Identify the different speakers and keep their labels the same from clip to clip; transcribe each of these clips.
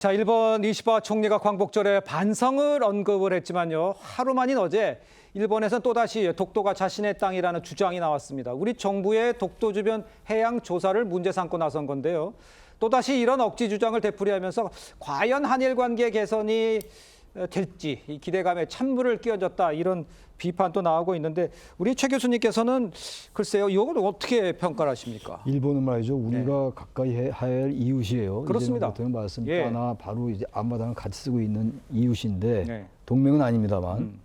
Speaker 1: 자, 일본 이시바 총리가 광복절에 반성을 언급을 했지만요. 하루 만인 어제 일본에서는 또다시 독도가 자신의 땅이라는 주장이 나왔습니다. 우리 정부의 독도 주변 해양 조사를 문제 삼고 나선 건데요. 또다시 이런 억지 주장을 되풀이하면서 과연 한일 관계 개선이 될지 이 기대감에 찬물을 끼얹었다 이런 비판도 나오고 있는데 우리 최 교수님께서는 글쎄요 이걸 어떻게 평가를 하십니까?
Speaker 2: 일본은 말이죠 우리가 가까이 해야 할 이웃이에요.
Speaker 1: 그렇습니다.
Speaker 2: 이재명 대통령 말씀
Speaker 1: 예.
Speaker 2: 하나 바로 이제 앞마당을 같이 쓰고 있는 이웃인데
Speaker 1: 네.
Speaker 2: 동맹은 아닙니다만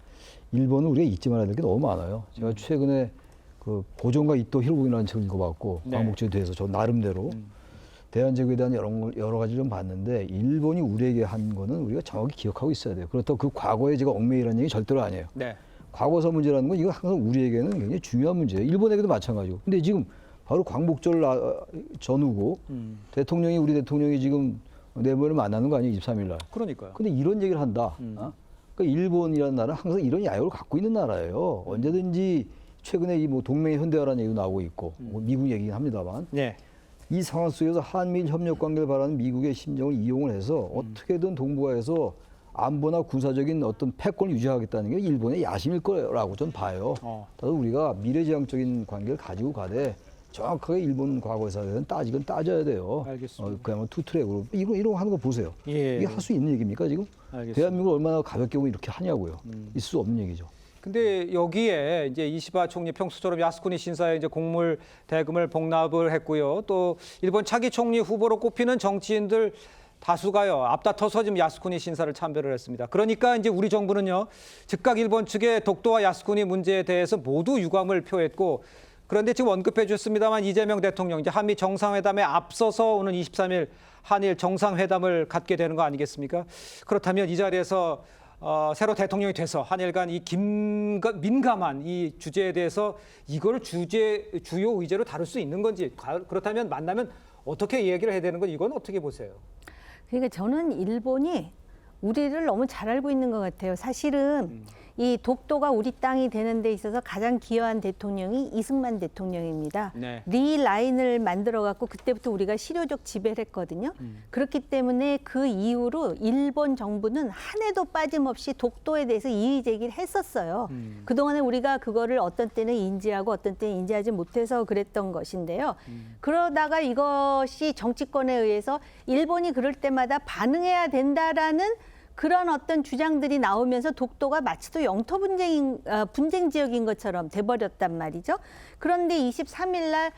Speaker 2: 일본은 우리가 잊지 말아야 될 게 너무 많아요. 제가 최근에 그 고종과 이토 히로부미라는 책을 읽어봤고
Speaker 1: 네.
Speaker 2: 광복절에 대해서 저 나름대로 대한제국에 대한 여러 가지를 좀 봤는데 일본이 우리에게 한 거는 우리가 정확히 기억하고 있어야 돼요. 그렇다고 그 과거에 제가 얽매이라는 얘기 절대로 아니에요.
Speaker 1: 네.
Speaker 2: 과거사 문제라는 건 이거 항상 우리에게는 굉장히 중요한 문제예요. 일본에게도 마찬가지고. 근데 지금 바로 광복절 전후고 우리 대통령이 지금 내부를 만나는 거 아니에요? 23일 날.
Speaker 1: 그러니까요.
Speaker 2: 근데 이런 얘기를 한다. 그러니까 일본이라는 나라는 항상 이런 야욕을 갖고 있는 나라예요. 언제든지 최근에 이 뭐 동맹 현대화라는 얘기도 나오고 있고 뭐 미국 얘기긴 합니다만.
Speaker 1: 네.
Speaker 2: 이 상황 속에서 한미일 협력 관계를 바라는 미국의 심정을 이용을 해서 어떻게든 동북아에서 안보나 군사적인 어떤 패권을 유지하겠다는 게 일본의 야심일 거라고 전 봐요. 따라서 우리가 미래지향적인 관계를 가지고 가되 정확하게 일본 과거사에 대한 따지건 따져야 돼요.
Speaker 1: 알겠습니다.
Speaker 2: 그야말로 투트랙으로 이런 거 하는 거 보세요.
Speaker 1: 예.
Speaker 2: 이게 할 수 있는 얘기입니까 지금?
Speaker 1: 알겠습니다.
Speaker 2: 대한민국을 얼마나 가볍게 보면 이렇게 하냐고요. 있을 수 없는 얘기죠.
Speaker 1: 근데 여기에 이제 이시바 총리 평소처럼 야스쿠니 신사에 이제 곡물 대금을 복납을 했고요. 또 일본 차기 총리 후보로 꼽히는 정치인들 다수가요. 앞다퉈서 지금 야스쿠니 신사를 참배를 했습니다. 그러니까 이제 우리 정부는요. 즉각 일본 측의 독도와 야스쿠니 문제에 대해서 모두 유감을 표했고 그런데 지금 언급해 주셨습니다만 이재명 대통령 이제 한미 정상회담에 앞서서 오는 23일 한일 정상회담을 갖게 되는 거 아니겠습니까? 그렇다면 이 자리에서 새로 대통령이 돼서 한일 간 이 민감한 이 주제에 대해서 이걸 주요 의제로 다룰 수 있는 건지 그렇다면 만나면 어떻게 얘기를 해야 되는 건 이건 어떻게 보세요?
Speaker 3: 그러니까 저는 일본이 우리를 너무 잘 알고 있는 것 같아요. 사실은 이 독도가 우리 땅이 되는 데 있어서 가장 기여한 대통령이 이승만 대통령입니다.
Speaker 1: 네.
Speaker 3: 리 라인을 만들어 갖고 그때부터 우리가 실효적 지배를 했거든요. 그렇기 때문에 그 이후로 일본 정부는 한 해도 빠짐없이 독도에 대해서 이의 제기를 했었어요. 그동안에 우리가 그거를 어떤 때는 인지하고 어떤 때는 인지하지 못해서 그랬던 것인데요. 그러다가 이것이 정치권에 의해서 일본이 그럴 때마다 반응해야 된다라는 그런 어떤 주장들이 나오면서 독도가 마치 또 영토 분쟁 지역인 것처럼 돼버렸단 말이죠. 그런데 23일 날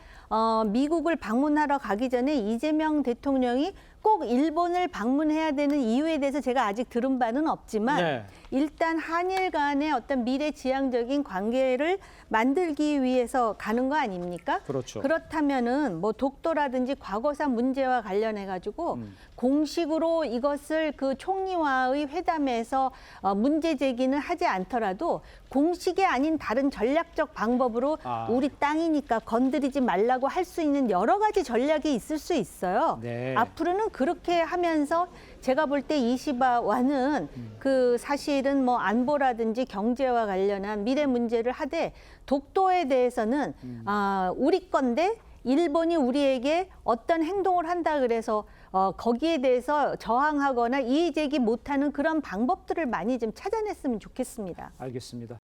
Speaker 3: 미국을 방문하러 가기 전에 이재명 대통령이 꼭 일본을 방문해야 되는 이유에 대해서 제가 아직 들은 바는 없지만
Speaker 1: 네.
Speaker 3: 일단 한일 간의 어떤 미래지향적인 관계를 만들기 위해서 가는 거 아닙니까?
Speaker 1: 그렇죠.
Speaker 3: 그렇다면은 뭐 독도라든지 과거사 문제와 관련해 가지고 공식으로 이것을 그 총리와의 회담에서 문제 제기는 하지 않더라도 공식이 아닌 다른 전략적 방법으로 우리 땅이니까 건드리지 말라고 할 수 있는 여러 가지 전략이 있을 수 있어요.
Speaker 1: 네.
Speaker 3: 앞으로는 그렇게 하면서 제가 볼 때 이시바와는 그 사실은 뭐 안보라든지 경제와 관련한 미래 문제를 하되 독도에 대해서는 우리 건데 일본이 우리에게 어떤 행동을 한다 그래서 거기에 대해서 저항하거나 이의 제기 못하는 그런 방법들을 많이 좀 찾아냈으면 좋겠습니다.
Speaker 1: 알겠습니다.